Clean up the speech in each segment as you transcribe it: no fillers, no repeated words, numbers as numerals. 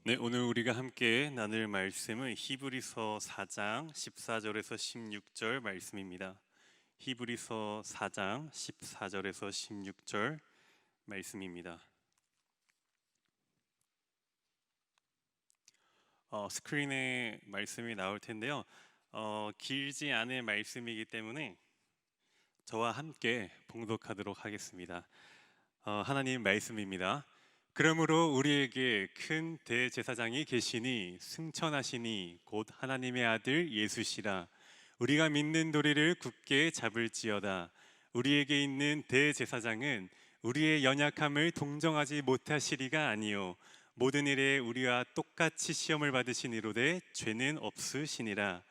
네, 오늘 우리가 함께 나눌 말씀은 히브리서 4장 14절에서 16절 말씀입니다. 히브리서 4장 14절에서 16절 말씀입니다. 스크린에 말씀이 나올 텐데요. 길지 않은 말씀이기 때문에 저와 함께 봉독하도록 하겠습니다. 하나님 말씀입니다. 그러므로 우리에게 큰 대제사장이 계시니 승천하시니 곧 하나님의 아들 예수시라. 우리가 믿는 도리를 굳게 잡을지어다. 우리에게 있는 대제사장은 우리의 연약함을 동정하지 못하시리가 아니요 모든 일에 우리와 똑같이 시험을 받으시니로되 죄는 없으시니라.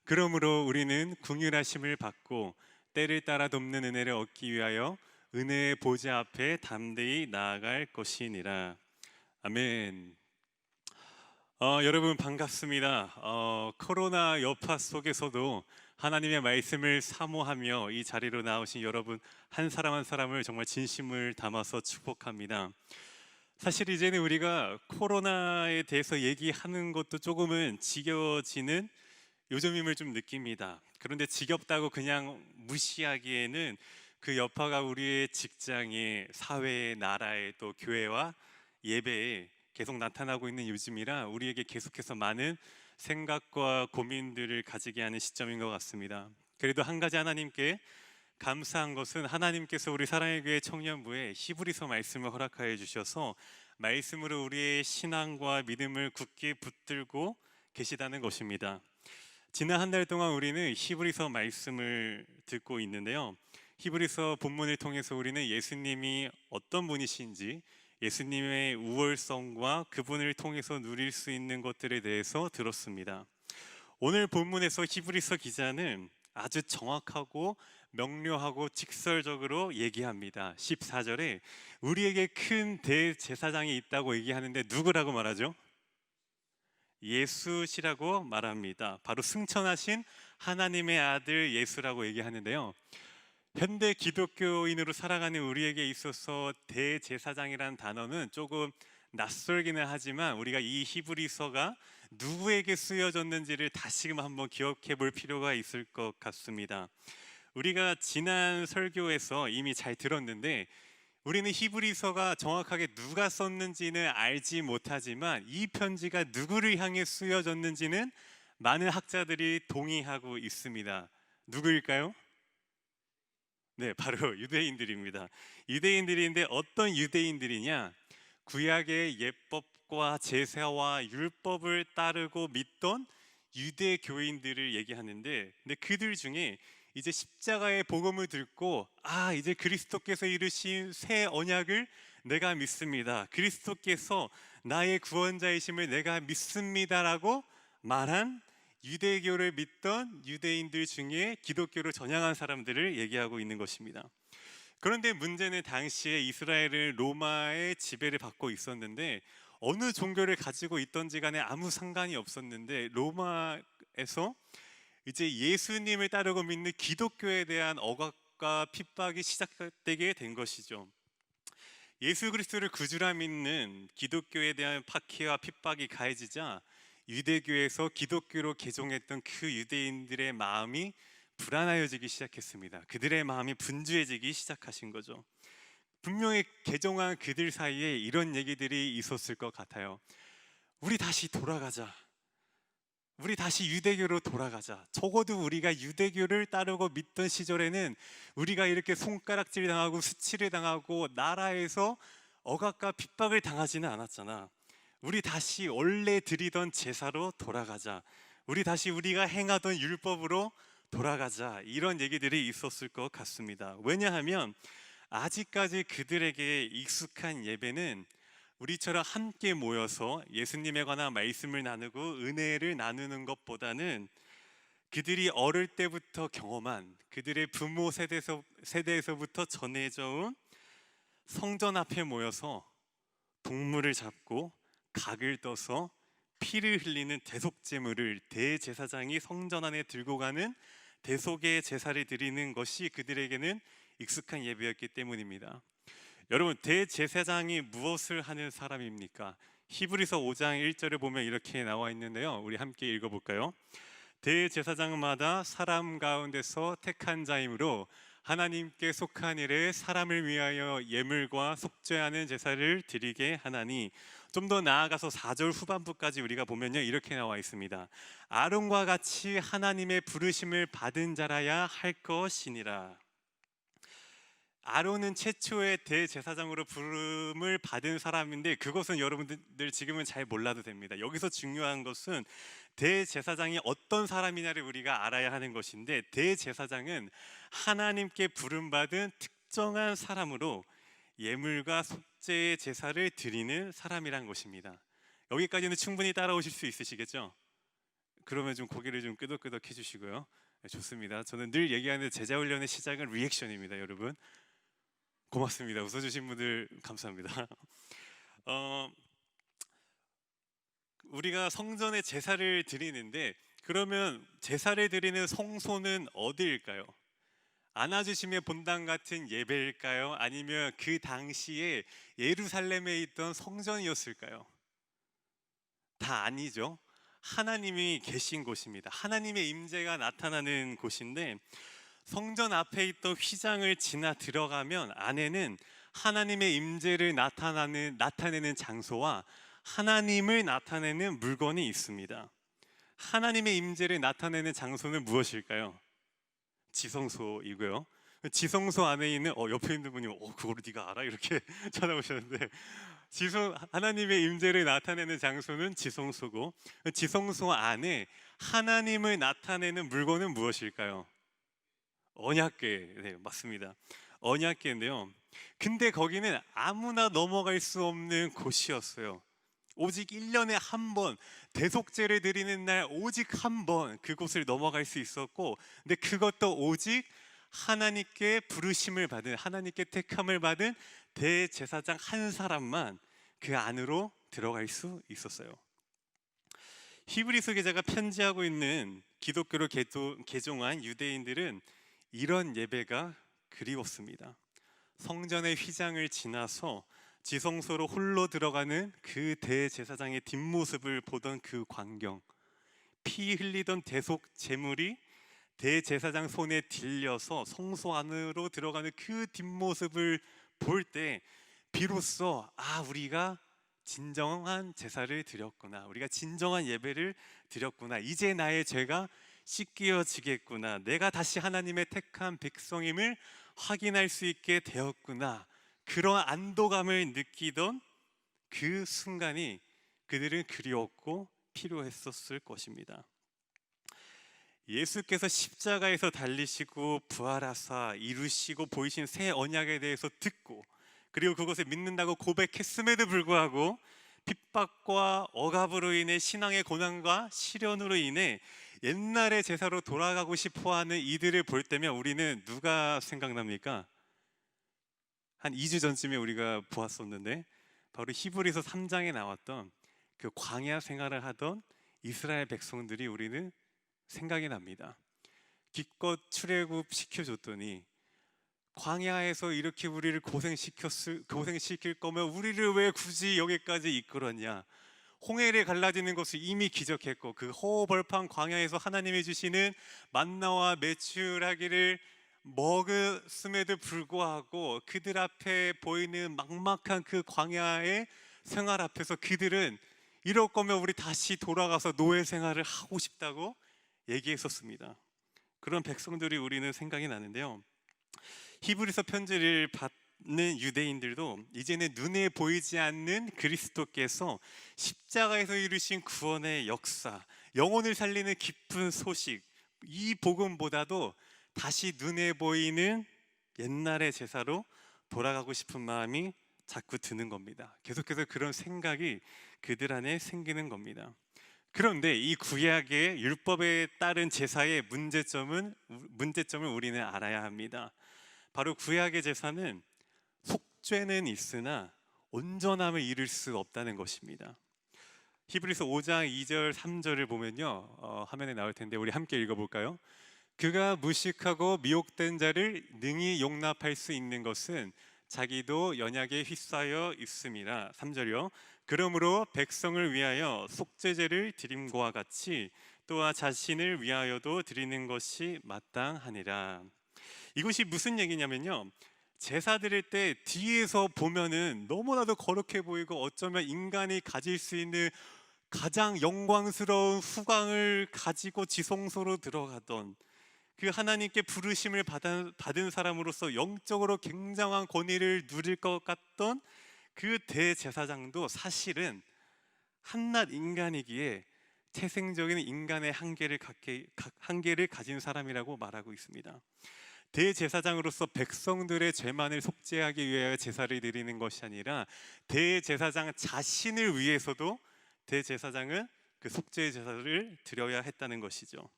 그러므로 우리는 긍휼하심을 받고 때를 따라 돕는 은혜를 얻기 위하여 은혜의 보좌 앞에 담대히 나아갈 것이니라. 아멘. 여러분 반갑습니다. 코로나 여파 속에서도 하나님의 말씀을 사모하며 이 자리로 나오신 여러분 한 사람 한 사람을 정말 진심을 담아서 축복합니다. 사실 이제는 우리가 코로나에 대해서 얘기하는 것도 조금은 지겨워지는 요즘임을 좀 느낍니다. 그런데 지겹다고 그냥 무시하기에는 그 여파가 우리의 직장에, 사회에, 나라에, 또 교회와 예배에 계속 나타나고 있는 요즘이라 우리에게 계속해서 많은 생각과 고민들을 가지게 하는 시점인 것 같습니다. 그래도 한 가지 하나님께 감사한 것은 하나님께서 우리 사랑의 교회 청년부에 히브리서 말씀을 허락하여 주셔서 말씀으로 우리의 신앙과 믿음을 굳게 붙들고 계시다는 것입니다. 지난 한 달 동안 우리는 히브리서 말씀을 듣고 있는데요. 히브리서 본문을 통해서 우리는 예수님이 어떤 분이신지, 예수님의 우월성과 그분을 통해서 누릴 수 있는 것들에 대해서 들었습니다. 오늘 본문에서 히브리서 기자는 아주 정확하고 명료하고 직설적으로 얘기합니다. 14절에 우리에게 큰 대제사장이 있다고 얘기하는데 누구라고 말하죠? 예수시라고 말합니다. 바로 승천하신 하나님의 아들 예수라고 얘기하는데요. 현대 기독교인으로 살아가는 우리에게 있어서 대제사장이라는 단어는 조금 낯설기는 하지만 우리가 이 히브리서가 누구에게 쓰여졌는지를 다시금 한번 기억해 볼 필요가 있을 것 같습니다. 우리가 지난 설교에서 이미 잘 들었는데 우리는 히브리서가 정확하게 누가 썼는지는 알지 못하지만 이 편지가 누구를 향해 쓰여졌는지는 많은 학자들이 동의하고 있습니다. 누구일까요? 네, 바로 유대인들입니다. 유대인들인데 어떤 유대인들이냐? 구약의 예법과 제사와 율법을 따르고 믿던 유대교인들을 얘기하는데, 근데 그들 중에 이제 십자가의 복음을 듣고 이제 그리스도께서 이루신 새 언약을 내가 믿습니다. 그리스도께서 나의 구원자이심을 내가 믿습니다라고 말한 유대교를 믿던 유대인들 중에 기독교를 전향한 사람들을 얘기하고 있는 것입니다. 그런데 문제는 당시에 이스라엘은 로마의 지배를 받고 있었는데 어느 종교를 가지고 있던지 간에 아무 상관이 없었는데 로마에서 이제 예수님을 따르고 믿는 기독교에 대한 억압과 핍박이 시작되게 된 것이죠. 예수 그리스도를 구주라 믿는 기독교에 대한 박해와 핍박이 가해지자 유대교에서 기독교로 개종했던 그 유대인들의 마음이 불안해지기 시작했습니다. 그들의 마음이 분주해지기 시작하신 거죠. 분명히 개종한 그들 사이에 이런 얘기들이 있었을 것 같아요. 우리 다시 돌아가자. 우리 다시 유대교로 돌아가자. 적어도 우리가 유대교를 따르고 믿던 시절에는 우리가 이렇게 손가락질 당하고 수치를 당하고 나라에서 억압과 핍박을 당하지는 않았잖아. 우리 다시 원래 드리던 제사로 돌아가자. 우리 다시 우리가 행하던 율법으로 돌아가자. 이런 얘기들이 있었을 것 같습니다. 왜냐하면 아직까지 그들에게 익숙한 예배는 우리처럼 함께 모여서 예수님에 관한 말씀을 나누고 은혜를 나누는 것보다는 그들이 어릴 때부터 경험한 그들의 부모 세대에서부터 전해져 온 성전 앞에 모여서 동물을 잡고 각을 떠서 피를 흘리는 대속제물을 대제사장이 성전 안에 들고 가는 대속의 제사를 드리는 것이 그들에게는 익숙한 예배였기 때문입니다. 여러분, 대제사장이 무엇을 하는 사람입니까? 히브리서 5장 1절을 보면 이렇게 나와 있는데요. 우리 함께 읽어볼까요? 대제사장마다 사람 가운데서 택한 자이므로 하나님께 속한 일에 사람을 위하여 예물과 속죄하는 제사를 드리게 하나니. 좀 더 나아가서 4절 후반부까지 우리가 보면요, 이렇게 나와 있습니다. 아론과 같이 하나님의 부르심을 받은 자라야 할 것이니라. 아론은 최초의 대제사장으로 부름을 받은 사람인데, 그것은 여러분들 지금은 잘 몰라도 됩니다. 여기서 중요한 것은 대제사장이 어떤 사람이냐를 우리가 알아야 하는 것인데, 대제사장은 하나님께 부름받은 특정한 사람으로 예물과 속죄의 제사를 드리는 사람이란 것입니다. 여기까지는 충분히 따라오실 수 있으시겠죠? 그러면 좀 고개를 좀 끄덕끄덕 해주시고요. 네, 좋습니다. 저는 늘 얘기하는 제자훈련의 시작은 리액션입니다. 여러분 고맙습니다. 웃어주신 분들 감사합니다. 우리가 성전에 제사를 드리는데, 그러면 제사를 드리는 성소는 어디일까요? 안아주심의 본당 같은 예배일까요? 아니면 그 당시에 예루살렘에 있던 성전이었을까요? 다 아니죠. 하나님이 계신 곳입니다. 하나님의 임재가 나타나는 곳인데, 성전 앞에 있던 휘장을 지나 들어가면 안에는 하나님의 임재를 나타내는 장소와 하나님을 나타내는 물건이 있습니다. 하나님의 임재를 나타내는 장소는 무엇일까요? 지성소이고요. 지성소 안에 있는 옆에 있는 분이 그거를 네가 알아? 이렇게 쳐다보셨는데, 하나님의 임재를 나타내는 장소는 지성소고, 지성소 안에 하나님을 나타내는 물건은 무엇일까요? 언약궤. 네, 맞습니다. 언약궤인데요. 근데 거기는 아무나 넘어갈 수 없는 곳이었어요. 오직 1년에 한 번, 대속제를 드리는 날 오직 한 번 그곳을 넘어갈 수 있었고, 근데 그것도 오직 하나님께 부르심을 받은, 하나님께 택함을 받은 대제사장 한 사람만 그 안으로 들어갈 수 있었어요. 히브리서 기자가 편지하고 있는 기독교로 개종한 유대인들은 이런 예배가 그리웠습니다. 성전의 휘장을 지나서 지성소로 홀로 들어가는 그 대제사장의 뒷모습을 보던 그 광경, 피 흘리던 대속 제물이 대제사장 손에 들려서 성소 안으로 들어가는 그 뒷모습을 볼 때 비로소 우리가 진정한 제사를 드렸구나, 우리가 진정한 예배를 드렸구나, 이제 나의 죄가 씻겨지겠구나, 내가 다시 하나님의 택한 백성임을 확인할 수 있게 되었구나, 그런 안도감을 느끼던 그 순간이 그들은 그리웠고 필요했었을 것입니다. 예수께서 십자가에서 달리시고 부활하사 이루시고 보이신 새 언약에 대해서 듣고, 그리고 그것을 믿는다고 고백했음에도 불구하고 핍박과 억압으로 인해 신앙의 고난과 시련으로 인해 옛날의 제사로 돌아가고 싶어하는 이들을 볼 때면 우리는 누가 생각납니까? 한 2주 전쯤에 우리가 보았었는데, 바로 히브리서 3장에 나왔던 그 광야 생활을 하던 이스라엘 백성들이 우리는 생각이 납니다. 기껏 출애굽 시켜줬더니 광야에서 이렇게 우리를 고생시킬 거면 우리를 왜 굳이 여기까지 이끌었냐, 홍해를 갈라지는 것을 이미 기적했고, 그 허허벌판 광야에서 하나님이 주시는 만나와 메추라기를 먹었음에도 불구하고 그들 앞에 보이는 막막한 그 광야의 생활 앞에서 그들은 이럴 거면 우리 다시 돌아가서 노예 생활을 하고 싶다고 얘기했었습니다. 그런 백성들이 우리는 생각이 나는데요, 히브리서 편지를 받는 유대인들도 이제는 눈에 보이지 않는 그리스도께서 십자가에서 이루신 구원의 역사, 영혼을 살리는 깊은 소식, 이 복음보다도 다시 눈에 보이는 옛날의 제사로 돌아가고 싶은 마음이 자꾸 드는 겁니다. 계속해서 그런 생각이 그들 안에 생기는 겁니다. 그런데 이 구약의 율법에 따른 제사의 문제점을 우리는 알아야 합니다. 바로 구약의 제사는 속죄는 있으나 온전함을 이룰 수 없다는 것입니다. 히브리서 5장 2절 3절을 보면요, 화면에 나올 텐데 우리 함께 읽어볼까요? 그가 무식하고 미혹된 자를 능히 용납할 수 있는 것은 자기도 연약에 휩싸여 있음이라. 3절이요. 그러므로 백성을 위하여 속죄제를 드림과 같이 또한 자신을 위하여도 드리는 것이 마땅하니라. 이것이 무슨 얘기냐면요, 제사 드릴 때 뒤에서 보면은 너무나도 거룩해 보이고 어쩌면 인간이 가질 수 있는 가장 영광스러운 후광을 가지고 지성소로 들어가던, 그 하나님께 부르심을 받은 사람으로서 영적으로 굉장한 권위를 누릴 것 같던 그 대제사장도 사실은 한낱 인간이기에 태생적인 인간의 한계를 가진 사람이라고 말하고 있습니다. 대제사장으로서 백성들의 죄만을 속죄하기 위하여 제사를 드리는 것이 아니라 대제사장 자신을 위해서도 대제사장은 그 속죄 제사를 드려야 했다는 것이죠.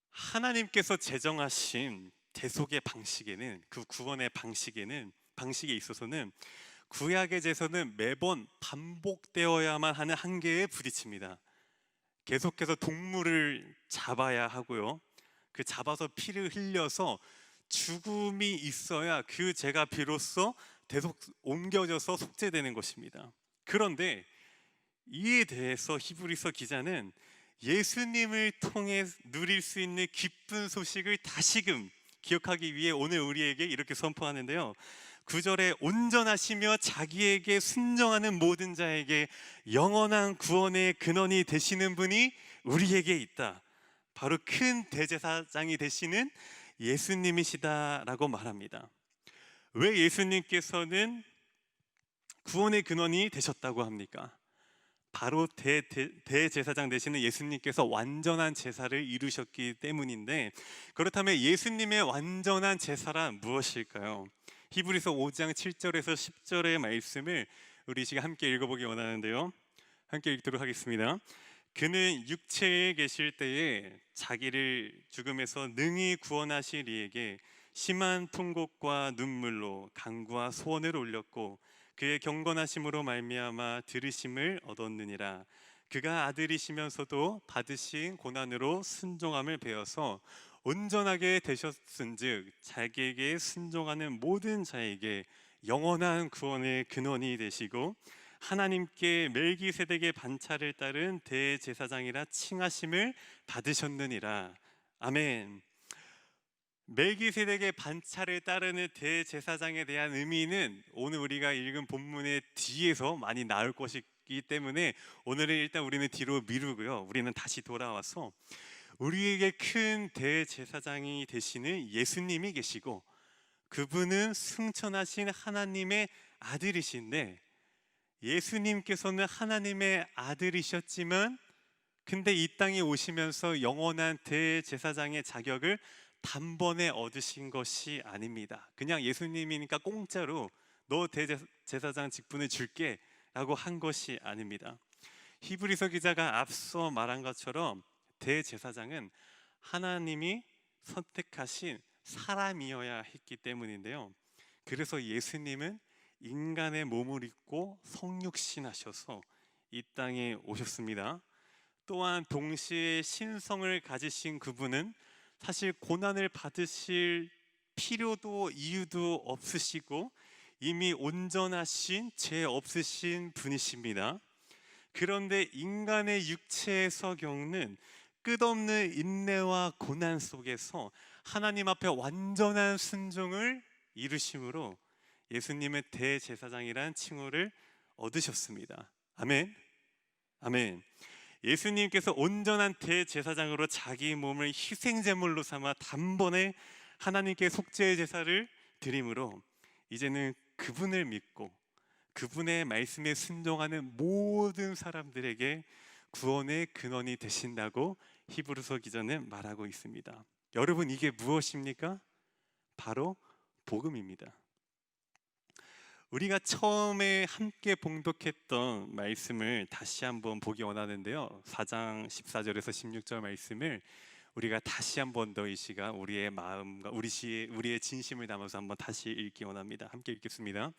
하나님께서 제정하신 대속의 방식에는, 그 구원의 방식에 있어서는 구약의 제사는 매번 반복되어야만 하는 한계에 부딪힙니다. 계속해서 동물을 잡아야 하고요, 그 잡아서 피를 흘려서 죽음이 있어야 그 죄가 비로소 옮겨져서 속죄되는 것입니다. 그런데 이에 대해서 히브리서 기자는 예수님을 통해 누릴 수 있는 기쁜 소식을 다시금 기억하기 위해 오늘 우리에게 이렇게 선포하는데요, 9절에 온전하시며 자기에게 순종하는 모든 자에게 영원한 구원의 근원이 되시는 분이 우리에게 있다. 바로 큰 대제사장이 되시는 예수님이시다라고 말합니다. 왜 예수님께서는 구원의 근원이 되셨다고 합니까? 바로 대제사장 되시는 예수님께서 완전한 제사를 이루셨기 때문인데, 그렇다면 예수님의 완전한 제사란 무엇일까요? 히브리서 5장 7절에서 10절의 말씀을 우리 시간 함께 읽어보기 원하는데요, 함께 읽도록 하겠습니다. 그는 육체에 계실 때에 자기를 죽음에서 능히 구원하실 이에게 심한 통곡과 눈물로 간구와 소원을 올렸고 그의 경건하심으로 말미암아 들으심을 얻었느니라. 그가 아들이시면서도 받으신 고난으로 순종함을 배워서 온전하게 되셨은즉 자기에게 순종하는 모든 자에게 영원한 구원의 근원이 되시고 하나님께 멜기세덱의 반차를 따른 대제사장이라 칭하심을 받으셨느니라. 아멘. 멜기세덱의 반차를 따르는 대제사장에 대한 의미는 오늘 우리가 읽은 본문의 뒤에서 많이 나올 것이기 때문에 오늘은 일단 우리는 뒤로 미루고요, 우리는 다시 돌아와서 우리에게 큰 대제사장이 되시는 예수님이 계시고 그분은 승천하신 하나님의 아들이신데, 예수님께서는 하나님의 아들이셨지만 근데 이 땅에 오시면서 영원한 대제사장의 자격을 단번에 얻으신 것이 아닙니다. 그냥 예수님이니까 공짜로 너 대제사장 직분을 줄게 라고 한 것이 아닙니다. 히브리서 기자가 앞서 말한 것처럼 대제사장은 하나님이 선택하신 사람이어야 했기 때문인데요, 그래서 예수님은 인간의 몸을 입고 성육신하셔서 이 땅에 오셨습니다. 또한 동시에 신성을 가지신 그분은 사실 고난을 받으실 필요도 이유도 없으시고 이미 온전하신 죄 없으신 분이십니다. 그런데 인간의 육체에서 겪는 끝없는 인내와 고난 속에서 하나님 앞에 완전한 순종을 이루심으로 예수님의 대제사장이라는 칭호를 얻으셨습니다. 아멘. 아멘. 예수님께서 온전한 대제사장으로 자기 몸을 희생제물로 삼아 단번에 하나님께 속죄의 제사를 드림으로 이제는 그분을 믿고 그분의 말씀에 순종하는 모든 사람들에게 구원의 근원이 되신다고 히브리서 기자는 말하고 있습니다. 여러분, 이게 무엇입니까? 바로 복음입니다. 우리가 처음에 함께 봉독했던 말씀을 다시 한번 보기 원하는데요, 4장 14절에서 16절 말씀을 우리가 다시 한번 더 이 시간 우리의 마음과 우리의 진심을 담아서 한번 다시 읽기 원합니다. 함께 읽겠습니다.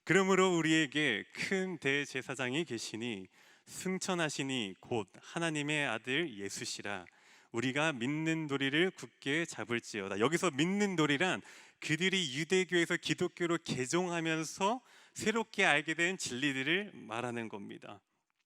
그러므로 우리에게 큰 대제사장이 계시니 승천하시니 곧 하나님의 아들 예수시라. 우리가 믿는 도리를 굳게 잡을지어다. 여기서 믿는 도리란 그들이 유대교에서 기독교로 개종하면서 새롭게 알게 된 진리들을 말하는 겁니다.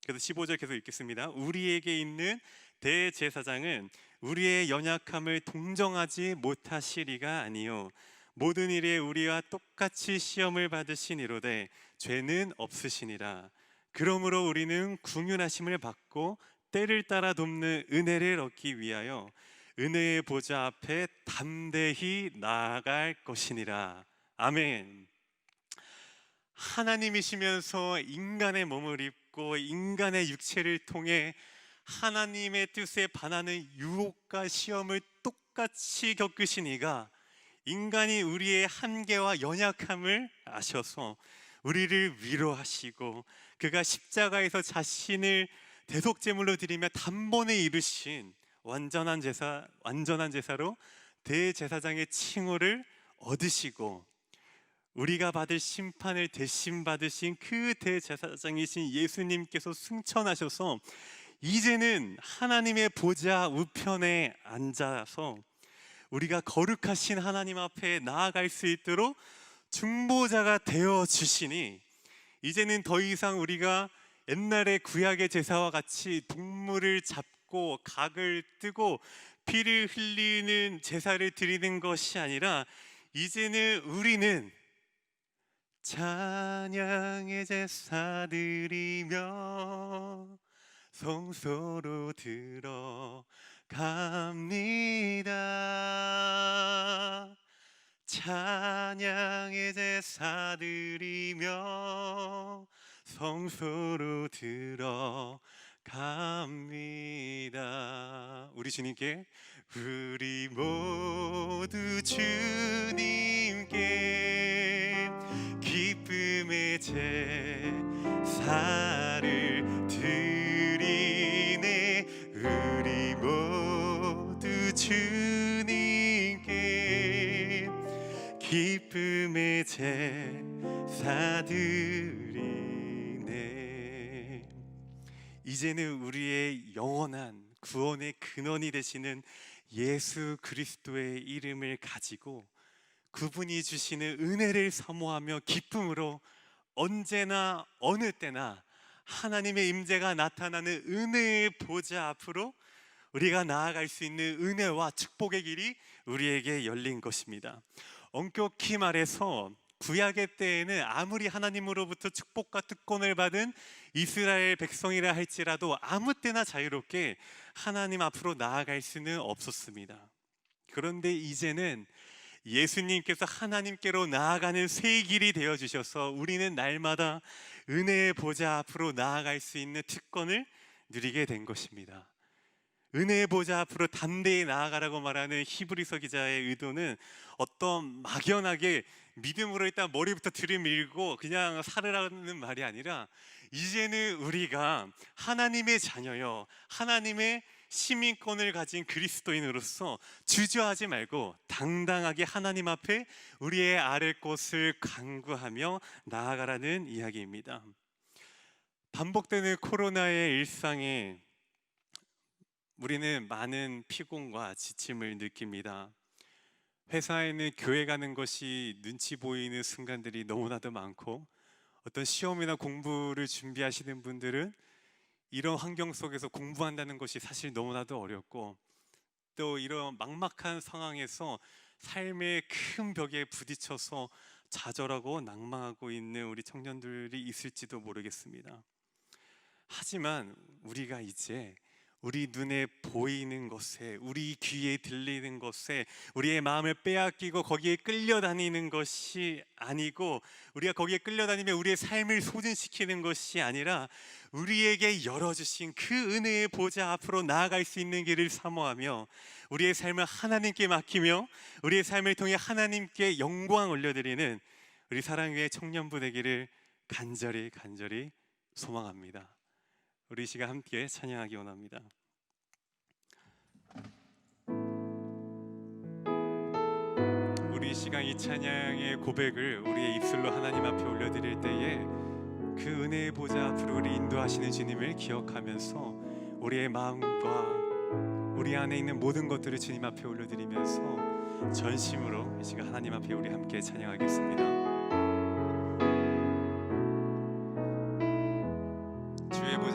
그래서 15절 계속 읽겠습니다. 우리에게 있는 대제사장은 우리의 연약함을 동정하지 못하시리가 아니요 모든 일에 우리와 똑같이 시험을 받으시니로되 죄는 없으시니라. 그러므로 우리는 긍휼하심을 받고 때를 따라 돕는 은혜를 얻기 위하여 은혜의 보좌 앞에 담대히 나아갈 것이니라. 아멘. 하나님이시면서 인간의 몸을 입고 인간의 육체를 통해 하나님의 뜻에 반하는 유혹과 시험을 똑같이 겪으신 이가 인간이 우리의 한계와 연약함을 아셔서 우리를 위로하시고 그가 십자가에서 자신을 대속제물로 드리며 단번에 이루신 완전한 제사로 대제사장의 칭호를 얻으시고 우리가 받을 심판을 대신 받으신 그 대제사장이신 예수님께서 승천하셔서 이제는 하나님의 보좌 우편에 앉아서 우리가 거룩하신 하나님 앞에 나아갈 수 있도록 중보자가 되어 주시니 이제는 더 이상 우리가 옛날의 구약의 제사와 같이 동물을 잡고 각을 뜨고 피를 흘리는 제사를 드리는 것이 아니라 이제는 우리는 찬양의 제사 드리며 성소로 들어갑니다. 찬양의 제사 드리며 성소로 들어갑니다. 우리 주님께 우리 모두 주님께 기쁨의 제사를 드리네. 우리 모두 주님께 기쁨의 제사 드리네. 이제는 우리의 영원한 구원의 근원이 되시는 예수 그리스도의 이름을 가지고 그분이 주시는 은혜를 사모하며 기쁨으로 언제나 어느 때나 하나님의 임재가 나타나는 은혜의 보좌 앞으로 우리가 나아갈 수 있는 은혜와 축복의 길이 우리에게 열린 것입니다. 엄격히 말해서 구약의 때에는 아무리 하나님으로부터 축복과 특권을 받은 이스라엘 백성이라 할지라도 아무 때나 자유롭게 하나님 앞으로 나아갈 수는 없었습니다. 그런데 이제는 예수님께서 하나님께로 나아가는 새 길이 되어 주셔서 우리는 날마다 은혜의 보좌 앞으로 나아갈 수 있는 특권을 누리게 된 것입니다. 은혜의 보좌 앞으로 담대히 나아가라고 말하는 히브리서 기자의 의도는 어떤 막연하게 믿음으로 일단 머리부터 들이밀고 그냥 살으라는 말이 아니라 이제는 우리가 하나님의 자녀여 하나님의 시민권을 가진 그리스도인으로서 주저하지 말고 당당하게 하나님 앞에 우리의 아랠 곳을 간구하며 나아가라는 이야기입니다. 반복되는 코로나의 일상에 우리는 많은 피곤과 지침을 느낍니다. 회사에는 교회 가는 것이 눈치 보이는 순간들이 너무나도 많고 어떤 시험이나 공부를 준비하시는 분들은 이런 환경 속에서 공부한다는 것이 사실 너무나도 어렵고 또 이런 막막한 상황에서 삶의 큰 벽에 부딪혀서 좌절하고 낭망하고 있는 우리 청년들이 있을지도 모르겠습니다. 하지만 우리가 이제 우리 눈에 보이는 것에 우리 귀에 들리는 것에 우리의 마음을 빼앗기고 거기에 끌려다니는 것이 아니고 우리가 거기에 끌려다니며 우리의 삶을 소진시키는 것이 아니라 우리에게 열어주신 그 은혜의 보좌 앞으로 나아갈 수 있는 길을 사모하며 우리의 삶을 하나님께 맡기며 우리의 삶을 통해 하나님께 영광 올려드리는 우리 사랑의 청년부 되기를 간절히 소망합니다. 우리 이 시간 함께 찬양하기 원합니다. 우리 이 시간 이 찬양의 고백을 우리의 입술로 하나님 앞에 올려드릴 때에 그 은혜의 보좌 앞으로 우리 인도하시는 주님을 기억하면서 우리의 마음과 우리 안에 있는 모든 것들을 주님 앞에 올려드리면서 전심으로 이 시간 하나님 앞에 우리 함께 찬양하겠습니다.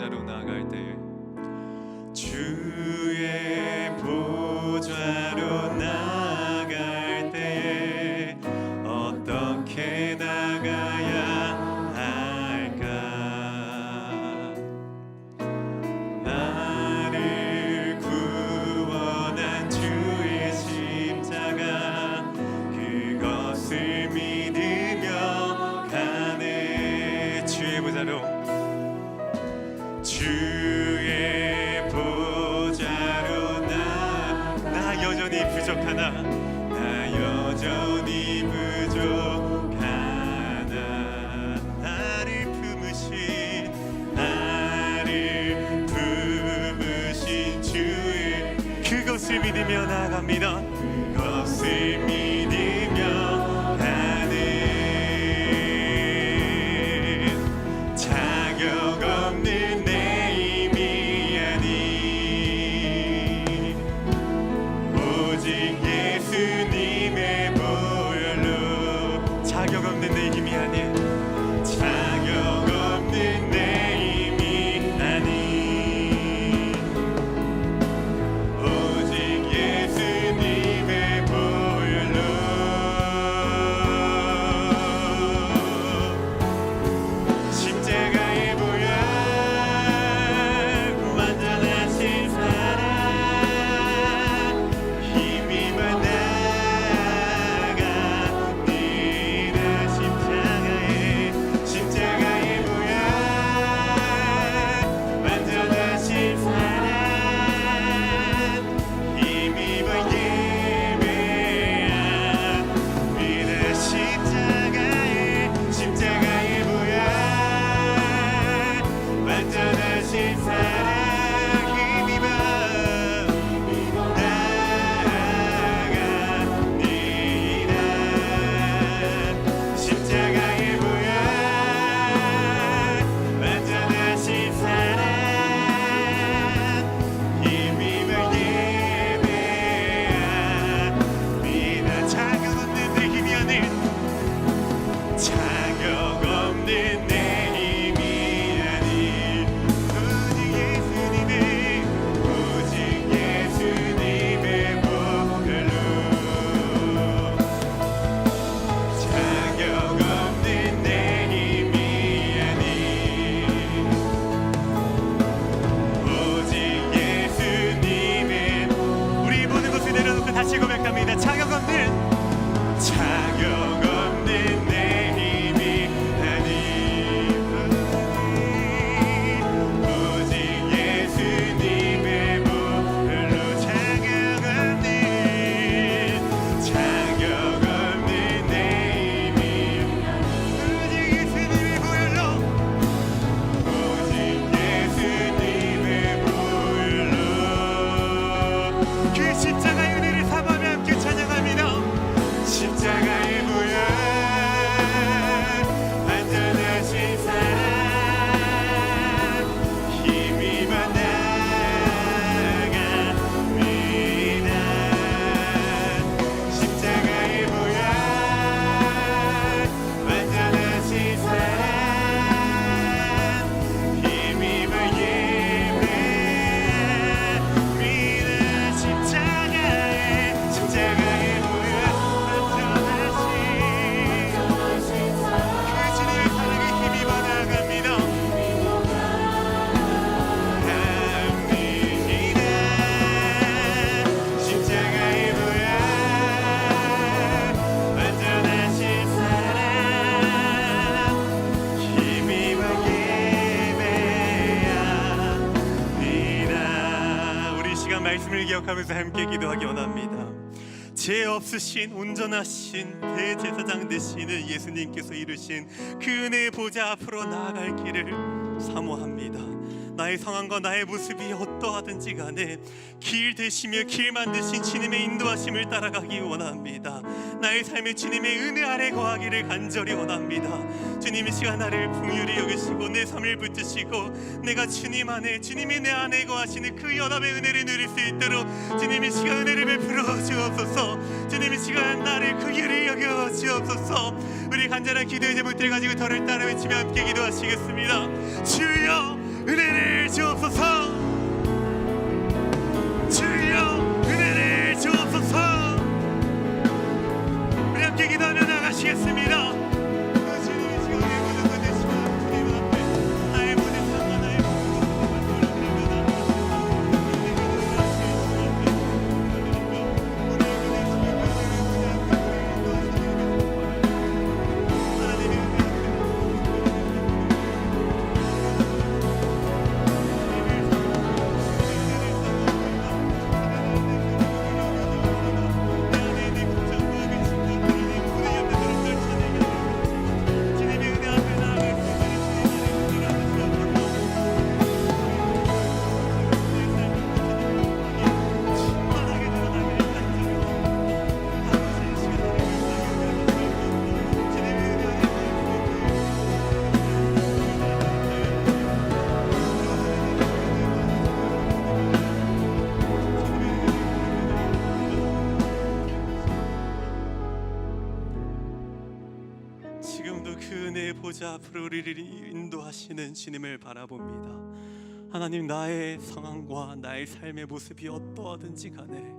보좌로 나아갈 때 주의 보좌로 나아갈 때에 어떻게 나가야 할까? 나를 구원한 주의 십자가 그것을 믿으며 가네. 주의 보좌로 주의 보좌로 나 여전히 부족하나 나 여전히 부족하나 나를 품으신 주의 그것을 믿으며 나갑니다. 그것을 믿으며 가는 자격 없는 내 힘이 아닌 오직 예수님의 보혈로 자격 없는 내 힘이 아닌 자격 없는 내 힘이 아닌 오직 예수님의 보혈로 십자가의 보혈 완전하신 사랑 힘입어 나아갑니다. 십자가의 보혈 완전하신 사랑 힘입어 예배합니다. 십자가의 보혈 완전하신 사랑 힘입어 나아갑니다. 십자가의 보혈 완전하신 사랑 힘입어 예배합니다. 자격 없는 내 힘이 아닌 자격 없는 내 힘이 아닌 오직 예수님의 보혈로 자격 없는 내 힘이 아닌 오직 예수님의 우리 모든 것을 내려놓고 다시 고백합니다. 자격 없는 내 힘이 아닌 오직 예수님의 보혈로 자격 없는 내 힘이 오직 예수님의 보혈로 오직 예수님의 보혈로 그 십자가의 은혜를 삼아며 함께 찬양합니다. 십자가의 보혈 완전하신 사랑 힘입어 나아갑니다. 십자가의 보혈 완전하신 사랑 힘입어 예배합니다. 십자가의 보혈 완전하신 그 주님의 사랑에 힘입어 나갑니다. 십자가의 보혈 완전하신 사랑 힘입어 예배합니다. 우리 이 시간 말씀을 기억하면서 함께 기도하기 원합니다. 죄 없으신 온전하신 대제사장 되시는 예수님께서 이루신 그 은혜의 보좌 앞으로 나아갈 길을 사모합니다. 나의 상황과 나의 모습이 어떠하든지 간에 길 되시며 길 만드신 주님의 인도하심을 따라가기 원합니다. 나의 삶의 주님의 은혜 아래 거하기를 간절히 원합니다. 주님이 시간 나를 긍휼히 여기시고 내 삶을 붙드시고 내가 주님 안에 주님이 내 안에 거하시는 그 연합의 은혜를 누릴 수 있도록 주님이 시간 은혜를 베풀어 주옵소서. 주님이 시간 나를 긍휼히 여겨 주옵소서. 우리 간절한 기도의 제목들 가지고 저를 따라 외치며 함께 기도하시겠습니다. 주여 은혜를 보좌 앞으로 우리를 인도하시는 주님을 바라봅니다. 하나님, 나의 상황과 나의 삶의 모습이 어떠하든지 간에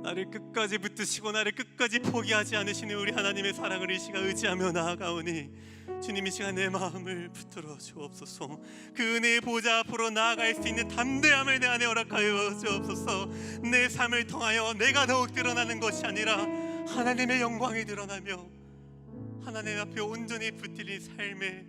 나를 끝까지 붙드시고 나를 끝까지 포기하지 않으시는 우리 하나님의 사랑을 이 시간 의지하며 나아가오니 주님, 이 시간 내 마음을 붙들어 주옵소서. 그 은혜의 보좌 앞으로 나아갈 수 있는 담대함을 내 안에 허락하여 주옵소서. 내 삶을 통하여 내가 더욱 드러나는 것이 아니라 하나님의 영광이 드러나며 하나님 앞에 온전히 붙들린 삶의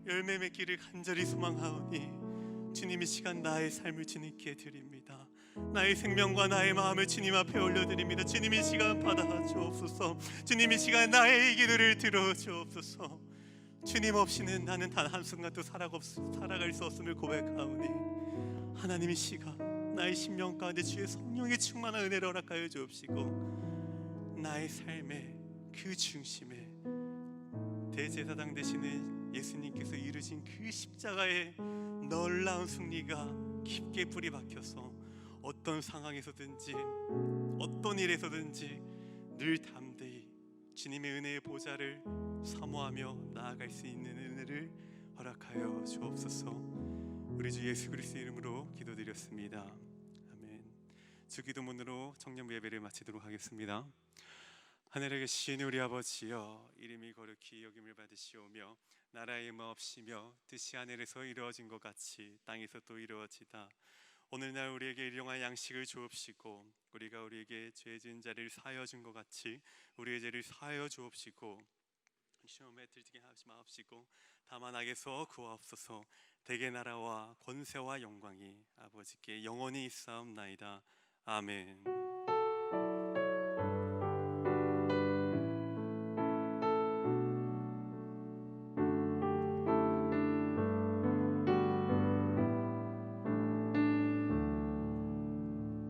열매 맺기를 간절히 소망하오니 주님, 이 시간 나의 삶을 주님께 드립니다. 나의 생명과 나의 마음을 주님 앞에 올려드립니다. 주님, 이 시간 받아 주옵소서. 주님, 이 시간 나의 기도를 들어 주옵소서. 주님 없이는 나는 단 한순간도 살아갈 수 없음을 고백하오니 하나님, 이 시간 나의 심령 가운데 주의 성령의 충만한 은혜를 허락하여 주옵시고 나의 삶의 그 중심에 대제사장 되시는 예수님께서 이루신 그 십자가의 놀라운 승리가 깊게 뿌리 박혀서 어떤 상황에서든지 어떤 일에서든지 늘 담대히 주님의 은혜의 보좌를 사모하며 나아갈 수 있는 은혜를 허락하여 주옵소서. 우리 주 예수 그리스도의 이름으로 기도드렸습니다. 아멘. 주기도문으로 청년부 예배를 마치도록 하겠습니다. 하늘에 계신 우리 아버지여, 이름이 거룩히 여김을 받으시오며 나라의 마옵시며 뜻이 하늘에서 이루어진 것 같이 땅에서 또 이루어지다. 오늘날 우리에게 일용할 양식을 주옵시고 우리가 우리에게 죄 지은 자를 사하여 준 것 같이 우리의 죄를 사하여 주옵시고 시험에 들게 하지 마옵시고 다만 악에서 구하옵소서. 대개 나라와 권세와 영광이 아버지께 영원히 있사옵나이다. 아멘.